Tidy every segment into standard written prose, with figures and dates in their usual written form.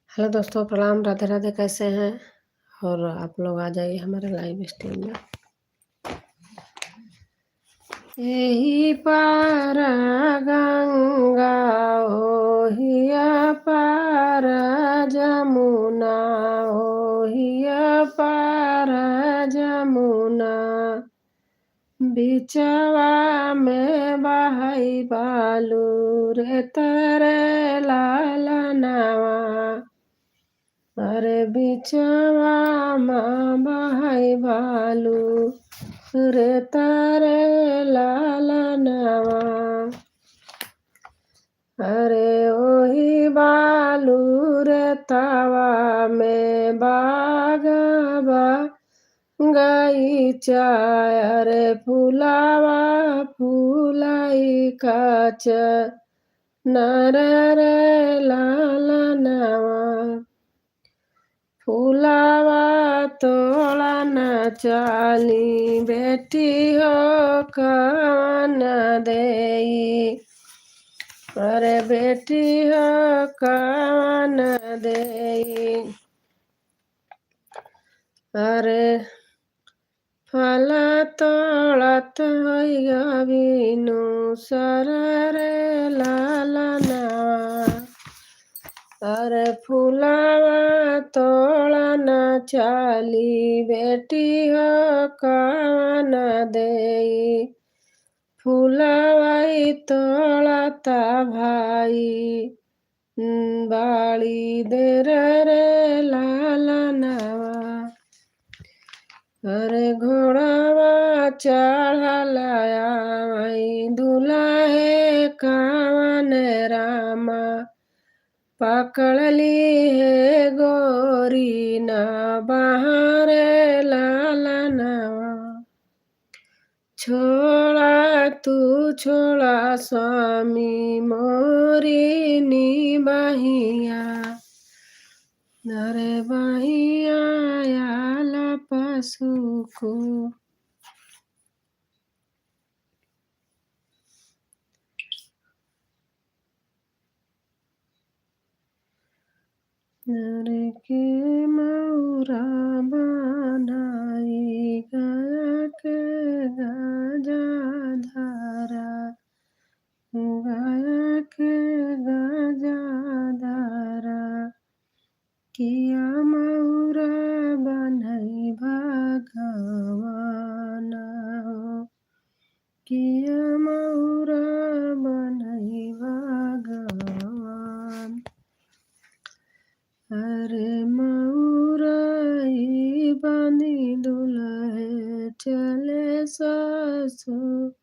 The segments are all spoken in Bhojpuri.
हेलो दोस्तों, प्रणाम, राधे राधे। कैसे हैं? और आप लोग आ जाइए हमारे लाइव स्ट्रीम में। यही पार गंगा, ओहिया पार जमुना, ओहिया पार जमुना। बिचवा में बहई बालू रे तरे लाल नावा। अरे बिचवा में बहई बालू रे तारे लाल नावा। अरे ओही बालू रे तावा में बागवा गई चाय। अरे फुलावा फुलाई काच नर रे लाल नावा। फुलावा तोड़ा न चाली बेटी हो कवन देई। अरे बेटी हो कवन देई। अरे फल तोड़त होइया बिनु सर रे लाल नावा। अरे फुलावा तोड़ा न चाली बेटी हो कवन देई। फुलवाई तोड़ता भाई बाड़ी देर रे लाल नावा। अरे घोड़ावा चढ़लाया दुल्हे कवन रामा। पकड़ली है गोरी ना बहारे लाल नावा। छोड़ा तू छोड़ा स्वामी मोरी नी बहिया। अरे बहिया आला पशु को। अरे के मौरा बनाई गया के गाजा धारा। गया के गाजा धारा। किया मौरा बनई भगवान हो। किया मौरा बनई भगवान। अरे मौरई बनी दुल्हे चले ससुररिया।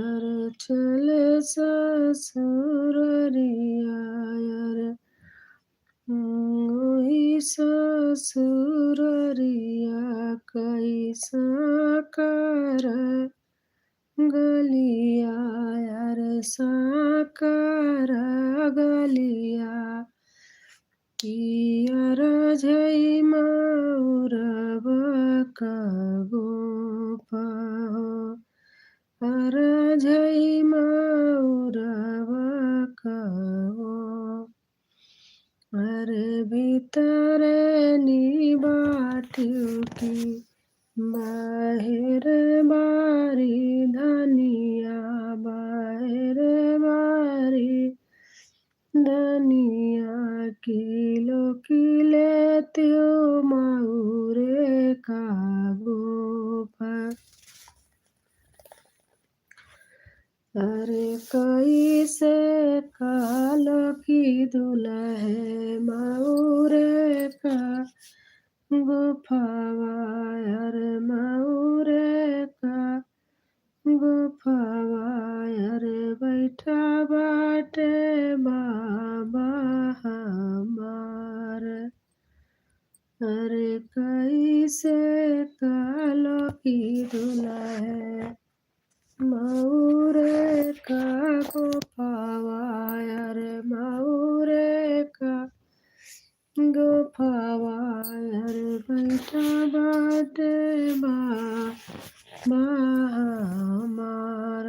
अरे चले ससुररिया। अरे ओही ससुररिया कैसा कर गलिया। अरे साकर गलिया। कियर झई मौरब कगोपा हो। अर झई मौरब कगो। अरे भीतर निबाटियो की बाहिर बारी धनिया। बाहिर बारी धनिया किलो किले त्यो माउरे कागोपा। अरे कैसे कालो की दुल्हे माउरे का गुफावा। अरे माउरे का गुफावा। अरे बैठा बाटे बाबा हमार। अरे कैसे कालो की दुल्हे मौरे का गुफावा। अरे मौरे का गुफावा। अरे बैठा बाटे बाबा हमार।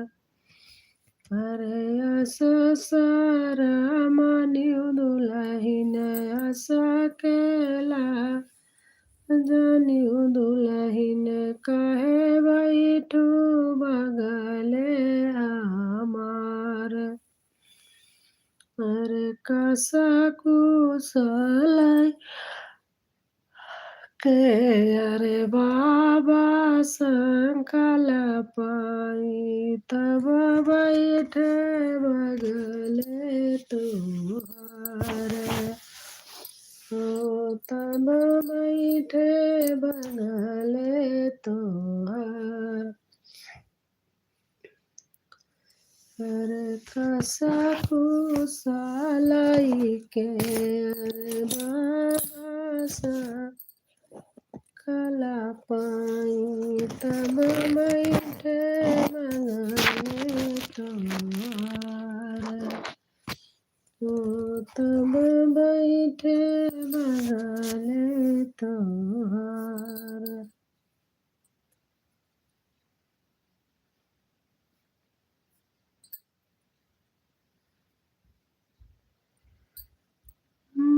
अरे ससुरा मानियो दुलहिन सकेला जानियो दुलहिन कहे बैठू बगले हमार अरे कसा कुशल के अरे बाबा संकल पाई तब बैठे बगले तुहार हो तब बैठे बगले तुहार अरे कसा कुशलाई के अरे बाबा कला पाई तब बैठे बगले तुम्हार हो तब बैठे बगले तुम्हार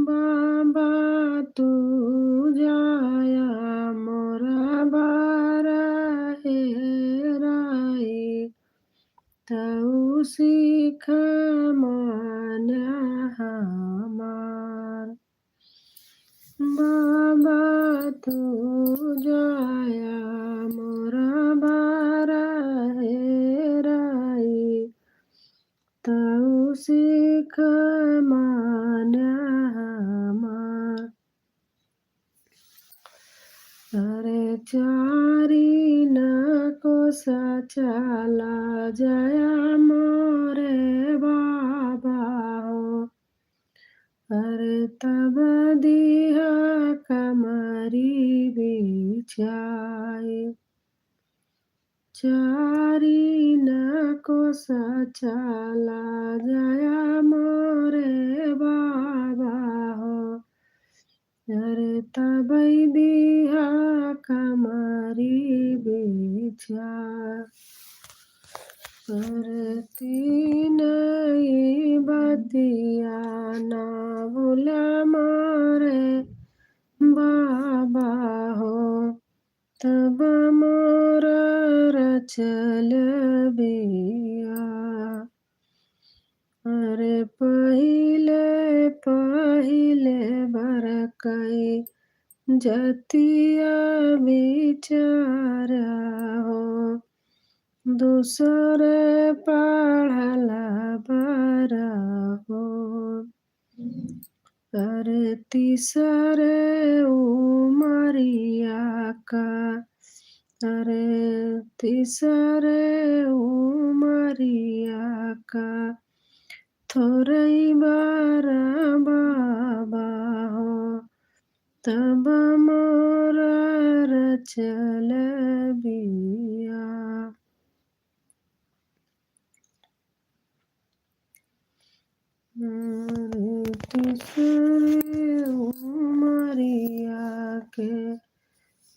बाबा तू जाया मोरा बारा हेराई तऊ सीख माना हमार बाबा तू जाया मोरा बारा हेराई तऊ सीख माना हमार अरे चारी न को सचाला जया मोरे बाबा हो अरे तब दिया कमरी बिछाए चारी न को सचाला जया मोरे बाबा हो अरे तब दिया कमरी बिछा अरे तीन बतिया ना भूला मोरे बाबा हो तब मोर रचल बिया अरे पहिले बरकई जतिया बिचारा हो दूसरे पढ़ला बरा हो अरे तीसरे उमरिया का अरे तीसरे उमरिया का थोरई बारा बाबा हो तब मोर रचल बिया तीसरे उमरिया के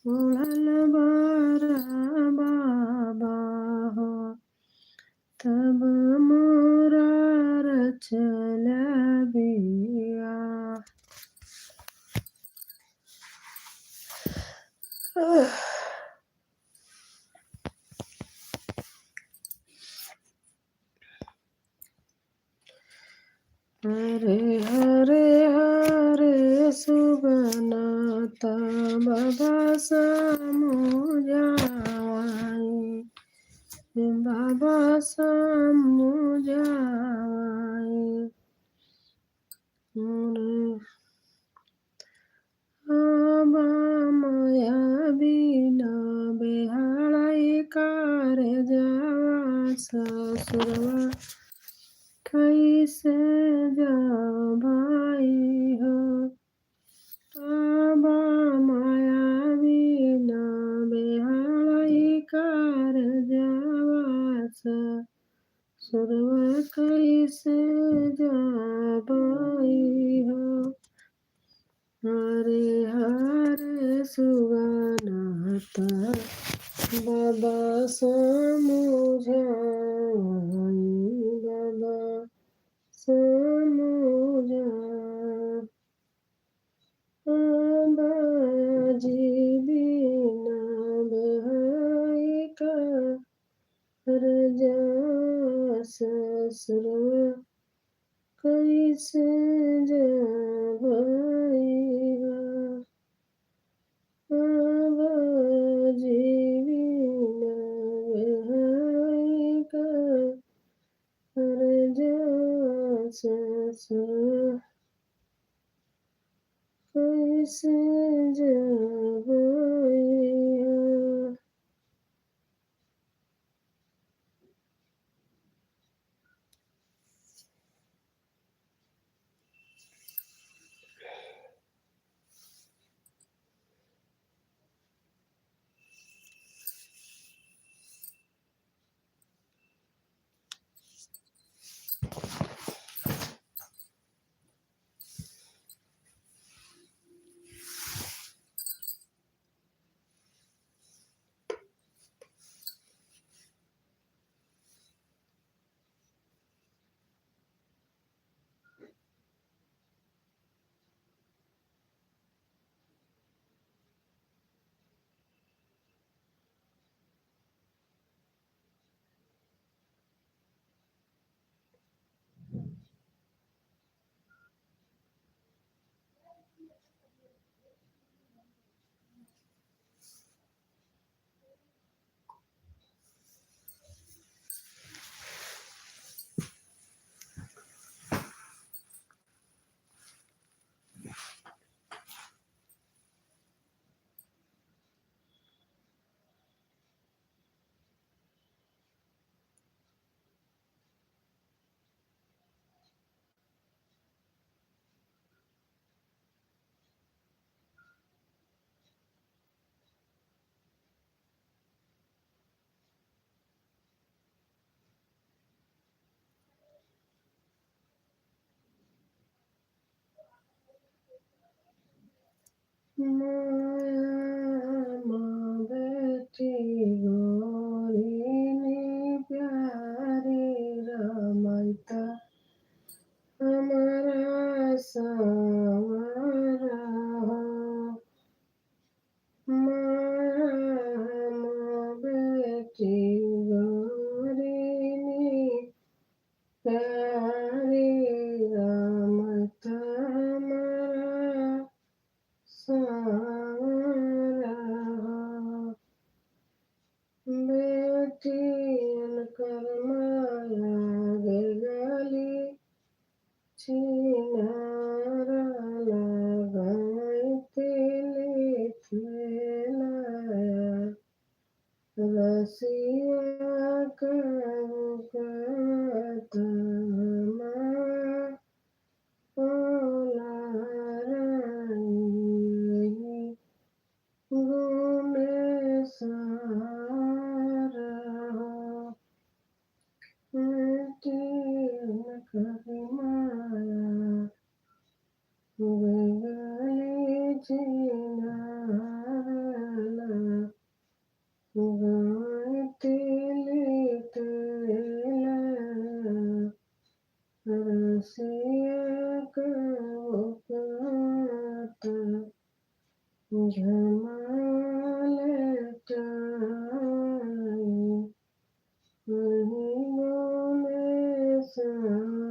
उड़ल बारा बाबा हो तब मोरा रचल बिया हरे हरे हरे सुगनाता बाबा समुझावाई बाबा समुझावाई आबा माया बिना बेहाड़ाई कार जावा ससुरवा कैसे जाओ भाई हो आबा माया बिना बेहाड़ाई कार जावा ससुरवा कैसे जाओ भाई हो हरे हरे सुगनाता बाबा समुझाई बाबा ससुर कैसे जबइबा आबाजी बिना बेहाई का हर जा ससुर कैसे जबइबा। माया बेटी गोरी प्यारी रमैता हमारा सवारा हो। माया बेटी गोरी प्यारी रमैता हमारा सवारा हो। बेटियन कर माया गे गली छिनार लगाई तिली थेलाया रसिया कहतमा ओलारानी गुने सारा हो। बेटियन कर माया गे गली छिनार लगाई तिली थेलाया रसिया कहता झमालेटाई महीनों में सारा।